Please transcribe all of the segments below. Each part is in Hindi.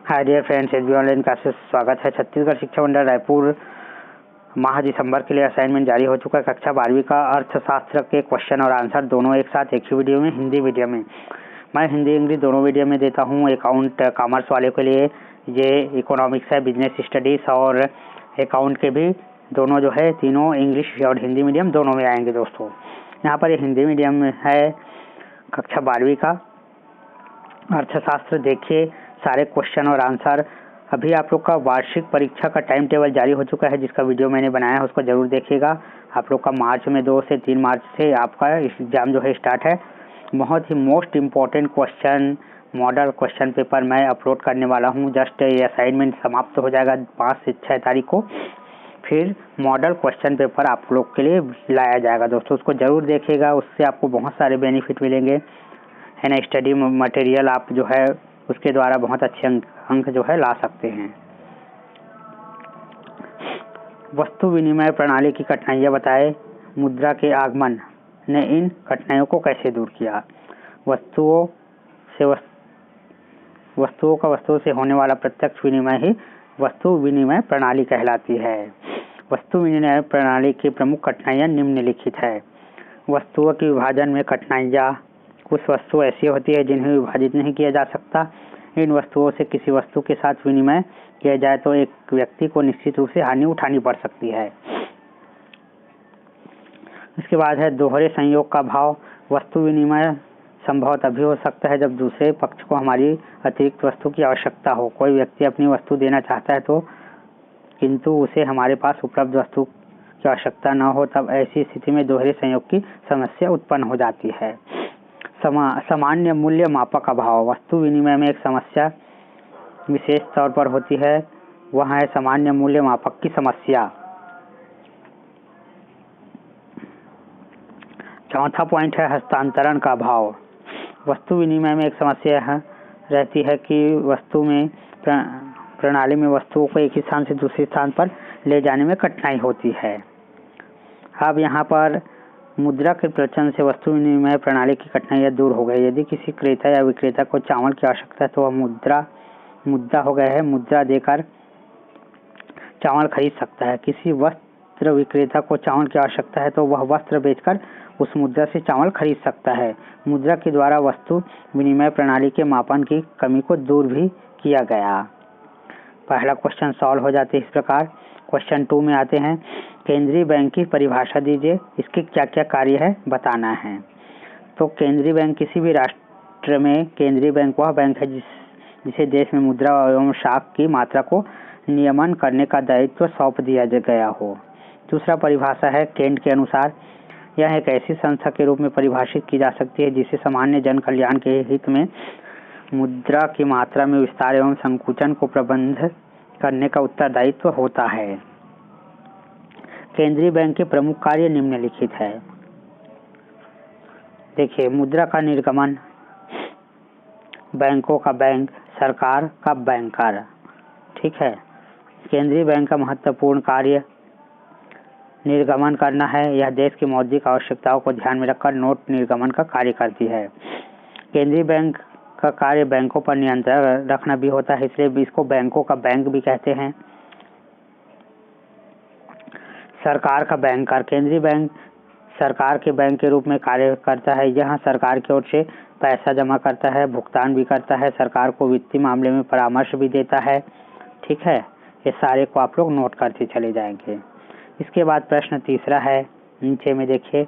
हाय dear friends, SB online classes स्वागत है। छत्तीसगढ़ शिक्षा मंडल रायपुर माह दिसंबर के लिए असाइनमेंट जारी हो चुका है। कक्षा 12वीं का अर्थशास्त्र के क्वेश्चन और आंसर दोनों एक साथ एक ही वीडियो में, हिंदी वीडियो में। मैं हिंदी इंग्लिश दोनों वीडियो में देता हूँ। अकाउंट कॉमर्स वाले के लिए ये इकोनॉमिक्स है, बिजनेस स्टडीज़ और अकाउंट के भी दोनों जो है तीनों इंग्लिश और हिंदी मीडियम दोनों में आएंगे दोस्तों। यहाँ पर ये हिंदी मीडियम में है कक्षा 12वीं का अर्थशास्त्र। देखिए सारे क्वेश्चन और आंसर। अभी आप लोग का वार्षिक परीक्षा का टाइम टेबल जारी हो चुका है, जिसका वीडियो मैंने बनाया है, उसको ज़रूर देखिएगा। आप लोग का मार्च में 2 से 3 मार्च से आपका एग्ज़ाम जो है स्टार्ट है। बहुत ही most important question, model question paper मैं अपलोड करने वाला हूँ। जस्ट ये असाइनमेंट समाप्त हो जाएगा 5 से 6 तारीख को, फिर मॉडल क्वेश्चन पेपर आप लोग के लिए लाया जाएगा दोस्तों। उसको ज़रूर देखिएगा, उससे आपको बहुत सारे बेनिफिट मिलेंगे, है ना। स्टडी मटेरियल आप जो है उसके द्वारा बहुत अच्छे अंक जो है ला सकते हैं। वस्तु विनिमय प्रणाली की कठिनाइयाँ बताएं। मुद्रा के आगमन ने इन कठिनाइयों को कैसे दूर किया। वस्तुओं का वस्तुओं से होने वाला प्रत्यक्ष विनिमय ही वस्तु विनिमय प्रणाली कहलाती है। वस्तु विनिमय प्रणाली की प्रमुख कठिनाइयाँ निम्नलिखित है। वस्तुओं के विभाजन में कठिनाइयाँ। कुछ वस्तु ऐसी होती है जिन्हें विभाजित नहीं किया जा सकता। इन वस्तुओं से किसी वस्तु के साथ विनिमय किया जाए तो एक व्यक्ति को निश्चित रूप से हानि उठानी पड़ सकती है। इसके बाद है दोहरे संयोग का भाव। वस्तु विनिमय संभव तभी हो सकता है जब दूसरे पक्ष को हमारी अतिरिक्त वस्तु की आवश्यकता हो। कोई व्यक्ति अपनी वस्तु देना चाहता है तो किंतु उसे हमारे पास उपलब्ध वस्तु की आवश्यकता न हो, तब ऐसी स्थिति में दोहरे संयोग की समस्या उत्पन्न हो जाती है। सामान्य मूल्य मापक अभाव। वस्तु विनिमय में एक समस्या विशेष तौर पर होती है, वह है सामान्य मूल्य मापक की समस्या। चौथा पॉइंट है हस्तांतरण का अभाव। वस्तु विनिमय में एक समस्या रहती है कि वस्तु में प्रणाली में वस्तुओं को एक ही स्थान से दूसरे स्थान पर ले जाने में कठिनाई होती है। अब यहाँ पर मुद्रा के प्रचलन से वस्तु विनिमय प्रणाली की कठिनाइयाँ दूर हो गई। यदि किसी क्रेता या विक्रेता को चावल की आवश्यकता है तो वह मुद्रा हो गया है, मुद्रा देकर चावल खरीद सकता है। किसी वस्त्र विक्रेता को चावल की आवश्यकता है तो वह वस्त्र बेचकर उस मुद्रा से चावल खरीद सकता है। मुद्रा के द्वारा वस्तु विनिमय प्रणाली के मापन की कमी को दूर भी किया गया। पहला क्वेश्चन सॉल्व हो जाते इस प्रकार। क्वेश्चन 2 में आते हैं। केंद्रीय बैंक की परिभाषा दीजिए, इसके क्या क्या कार्य है बताना है। तो केंद्रीय बैंक किसी भी राष्ट्र में केंद्रीय बैंक वह बैंक है जिसे देश में मुद्रा एवं शाख की मात्रा को नियमन करने का दायित्व सौंप दिया गया हो। दूसरा परिभाषा है केंट के अनुसार यह एक ऐसी संस्था के रूप में परिभाषित की जा सकती है जिसे सामान्य जन कल्याण के हित में मुद्रा की मात्रा में विस्तार एवं संकुचन को प्रबंध करने का उत्तरदायित्व होता है। केंद्रीय बैंक के प्रमुख कार्य निम्नलिखित है। देखिए, मुद्रा का निर्गमन, बैंकों का बैंक, सरकार का बैंकर, ठीक है। केंद्रीय बैंक का महत्वपूर्ण कार्य निर्गमन करना है। यह देश की मौद्रिक आवश्यकताओं को ध्यान में रखकर नोट निर्गमन का कार्य करती है। केंद्रीय बैंक का कार्य बैंकों पर नियंत्रण रखना भी होता है, इसलिए इसको बैंकों का बैंक भी कहते हैं। सरकार का बैंकर, केंद्रीय बैंक सरकार के बैंक के रूप में कार्य करता है। यह सरकार की ओर से पैसा जमा करता है, भुगतान भी करता है, सरकार को वित्तीय मामले में परामर्श भी देता है, ठीक है। ये सारे को आप लोग नोट करते चले जाएंगे। इसके बाद प्रश्न तीसरा है, नीचे में देखिए,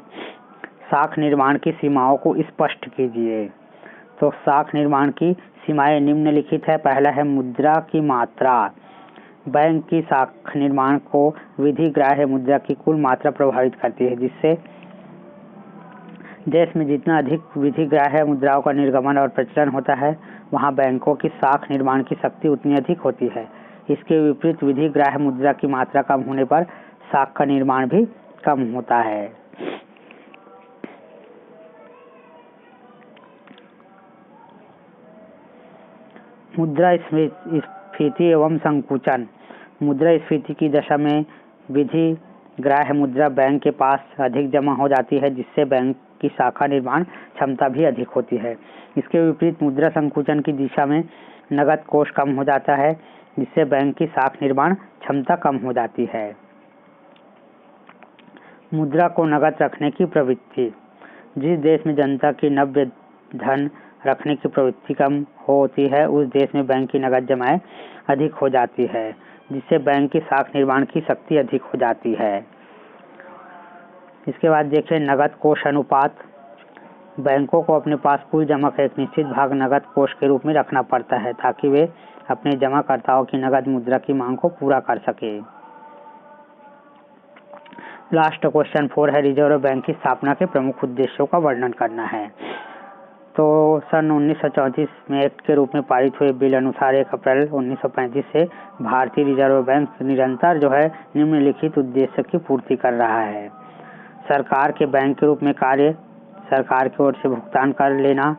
साख निर्माण की सीमाओं को स्पष्ट कीजिए। तो साख निर्माण की सीमाएं निम्नलिखित है। पहला है मुद्रा की मात्रा। बैंक की साख निर्माण को विधिग्राह्य मुद्रा की कुल मात्रा प्रभावित करती है, जिससे देश में जितना अधिक विधिग्राह्य मुद्राओं का निर्गमन और प्रचलन होता है, वहाँ बैंकों की साख निर्माण की शक्ति उतनी अधिक होती है। इसके विपरीत विधिग्राह्य मुद्रा की मात्रा कम होने पर साख का निर्माण भी कम होता है। मुद्रा स्फीति एवं संकुचन। मुद्रा स्फीति की दशा में विधिग्राह्य मुद्रा बैंक के पास अधिक जमा हो जाती है, जिससे बैंक की शाखा निर्माण क्षमता भी अधिक होती है। इसके विपरीत मुद्रा संकुचन की दिशा में नगद कोष कम हो जाता है, जिससे बैंक की साख निर्माण क्षमता कम हो जाती है। मुद्रा को नगद रखने की प्रवृत्ति। जिस देश में जनता की नव्य धन रखने की प्रवृत्ति कम होती है, उस देश में बैंक की नगद जमाएं अधिक हो जाती है, जिससे बैंक की साख निर्माण की शक्ति अधिक हो जाती है। इसके बाद देखिए नगद कोष अनुपात। बैंकों को अपने पास कुल जमा का एक निश्चित भाग नगद कोष के रूप में रखना पड़ता है, ताकि वे अपने जमाकर्ताओं की नगद मुद्रा की मांग को पूरा कर सके। लास्ट क्वेश्चन 4 है, रिजर्व बैंक की स्थापना के प्रमुख उद्देश्यों का वर्णन करना है। तो सन 1934 में एक्ट के रूप में पारित हुए बिल अनुसार 1 अप्रैल 1935 से भारतीय रिजर्व बैंक निरंतर निम्नलिखित उद्देश्य की पूर्ति कर रहा है। सरकार के बैंक के रूप में कार्य, सरकार की ओर से भुगतान कर लेना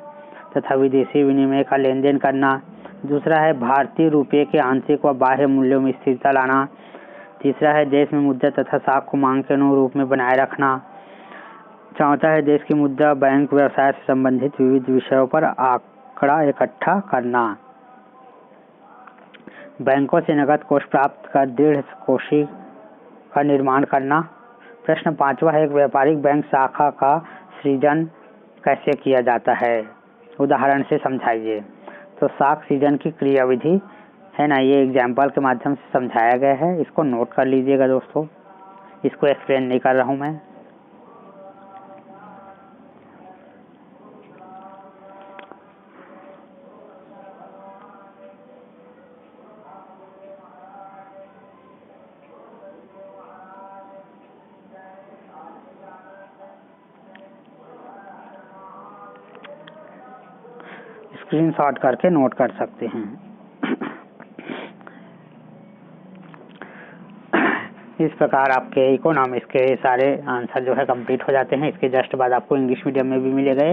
तथा विदेशी विनिमय का लेन देन करना। दूसरा है भारतीय रुपये के आंतरिक व बाह्य मूल्यों में स्थिरता लाना। तीसरा है देश में मुद्रा तथा साख को मांग के अनुरूप में बनाए रखना। चौथा है देश की मुद्रा बैंक व्यवसाय से संबंधित विविध विषयों पर आंकड़ा इकट्ठा करना। बैंकों से नगद कोष प्राप्त कर दृढ़ कोषी का निर्माण करना। प्रश्न 5वां है, एक व्यापारिक बैंक शाखा का सृजन कैसे किया जाता है, उदाहरण से समझाइए। तो शाखा सृजन की क्रियाविधि है ना, ये एग्जाम्पल के माध्यम से समझाया गया है, इसको नोट कर लीजिएगा दोस्तों, इसको एक्सप्लेन नहीं कर रहा हूँ मैं। स्क्रीनशॉट करके नोट कर सकते हैं। इस प्रकार आपके इकोनॉमिक्स के सारे आंसर कंप्लीट हो जाते हैं। इसके जस्ट बाद आपको इंग्लिश मीडियम में भी मिलेगा।